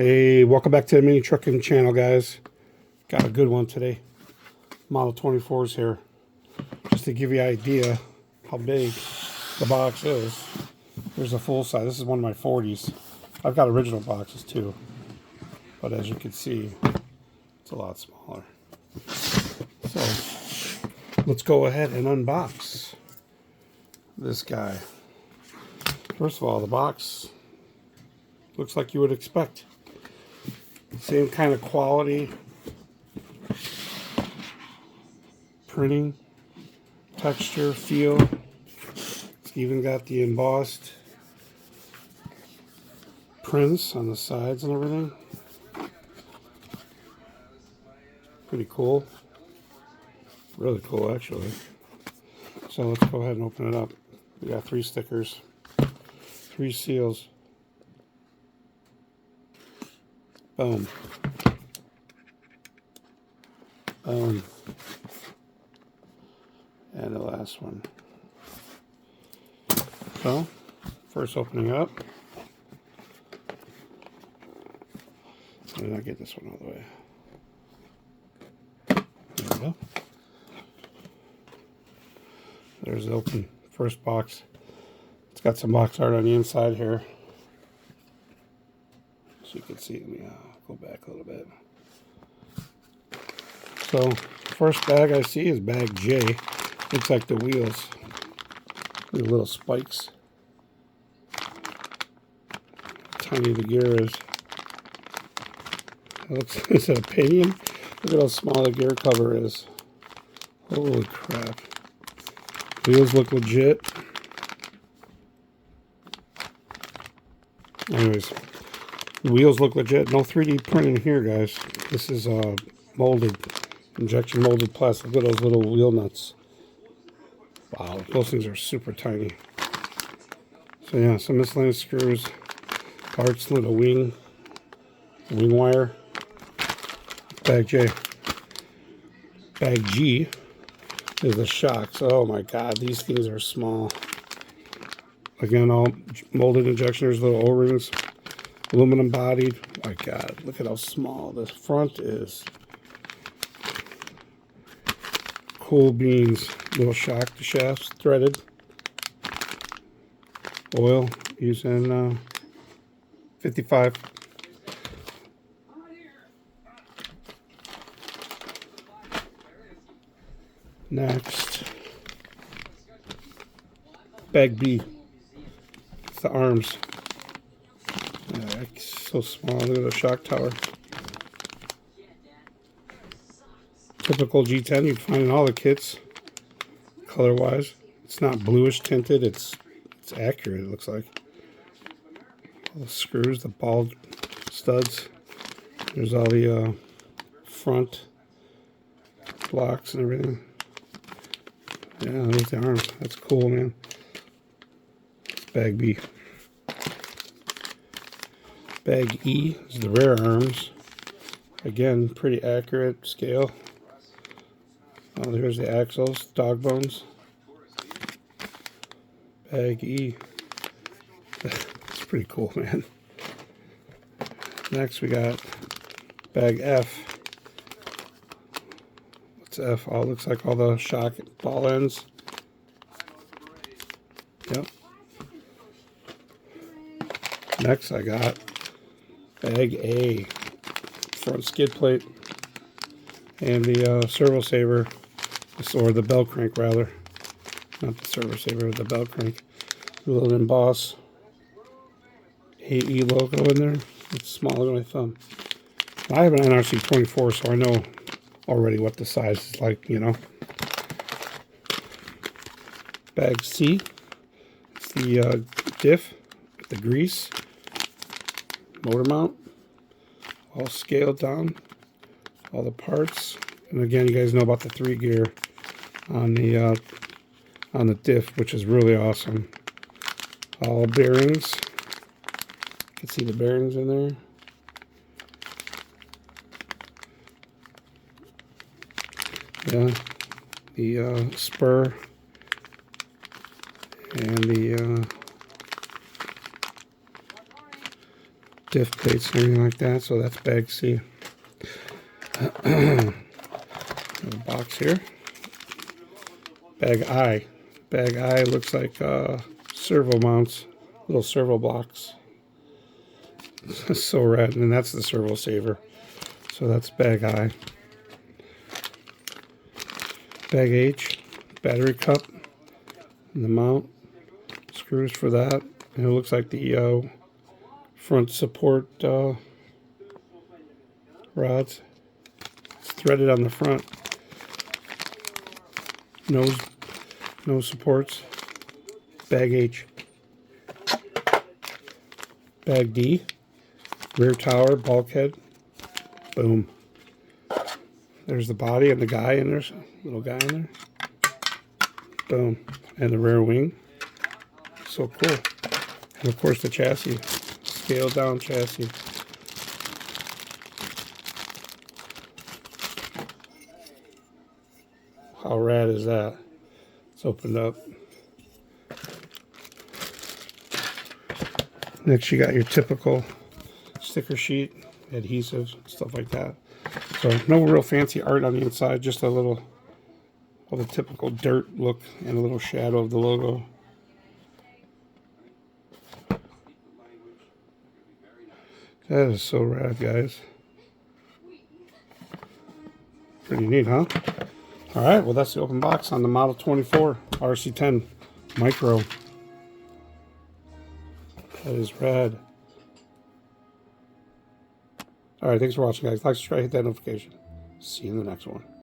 Hey, welcome back to the mini trucking channel, guys. Got a good one today. Model 24s here. Just to give you an idea how big the box is. Here's a full size. This is one of my 40s. I've got original boxes too. But as you can see, it's a lot smaller. So, let's go ahead and unbox this guy. First of all, the box looks like you would expect. Same kind of quality, printing, texture, feel. It's even got the embossed prints on the sides and everything. Pretty cool. Really cool, actually. So let's go ahead and open it up. We got 3 stickers, 3 seals. Boom. Boom. And the last one. So, first opening up. Let me not get this one all the way. There we go. There's the open first box. It's got some box art on the inside here. So you can see, let me go back a little bit. So, first bag I see is bag J. Looks like the wheels. The little spikes. Tiny the gear is. It looks, is it a pinion? Look at how small the gear cover is. Holy crap. Wheels look legit. Anyways. The wheels look legit. No 3D printing here, guys. This is molded, injection molded plastic. Look at those little wheel nuts. Wow, those things are super tiny. So yeah, some miscellaneous screws, parts, little wing wire. Bag J. Bag G is the shocks. Oh my God, these things are small. Again, all molded injectors, little O-rings. Aluminum bodied. My God, look at how small this front is. Cool beans. Little shock shafts, threaded. Oil using 55. Next. Bag B. It's the arms. So small. Look at the shock tower. Typical G10 you'd find in all the kits, color wise. It's not bluish tinted, it's accurate, it looks like. All the screws, the ball studs. There's all the front blocks and everything. Yeah, there's the arms. That's cool, man. It's bag B. Bag E is the rear arms. Again, pretty accurate scale. Oh, here's the axles, dog bones. Bag E. It's pretty cool, man. Next we got bag F. What's F? Oh, looks like all the shock ball ends. Yep. Next I got bag A, front skid plate, and the servo saver, or the bell crank rather, not the servo saver, the bell crank. A little emboss AE logo in there. It's smaller than my thumb. I have an NRC 24, so I know already what the size is like, you know. Bag C, it's the diff, the grease. Motor mount, all scaled down, all the parts, and again, you guys know about the 3 gear on the diff, which is really awesome. All bearings, you can see the bearings in there. Yeah, the spur and the diff plates and everything like that. So that's bag C. The box here. Bag I. Bag I looks like servo mounts, little servo blocks. So rad. And that's the servo saver. So that's bag I. Bag H, battery cup, and the mount, screws for that. And it looks like the front support rods. It's threaded on the front. Nose supports. Bag H. Bag D, rear tower, bulkhead. Boom. There's the body and the guy in there, little guy in there. Boom. And the rear wing. So cool. And of course the chassis, scaled down chassis. How rad is that? It's opened up. Next you got your typical sticker sheet, adhesive, stuff like that. So no real fancy art on the inside, just a little of the typical dirt look and a little shadow of the logo. That is so rad, guys. Pretty neat, huh? All right, well, that's the open box on the Model 24 RC10 Micro. That is rad. All right, thanks for watching, guys. Like, subscribe, hit that notification. See you in the next one.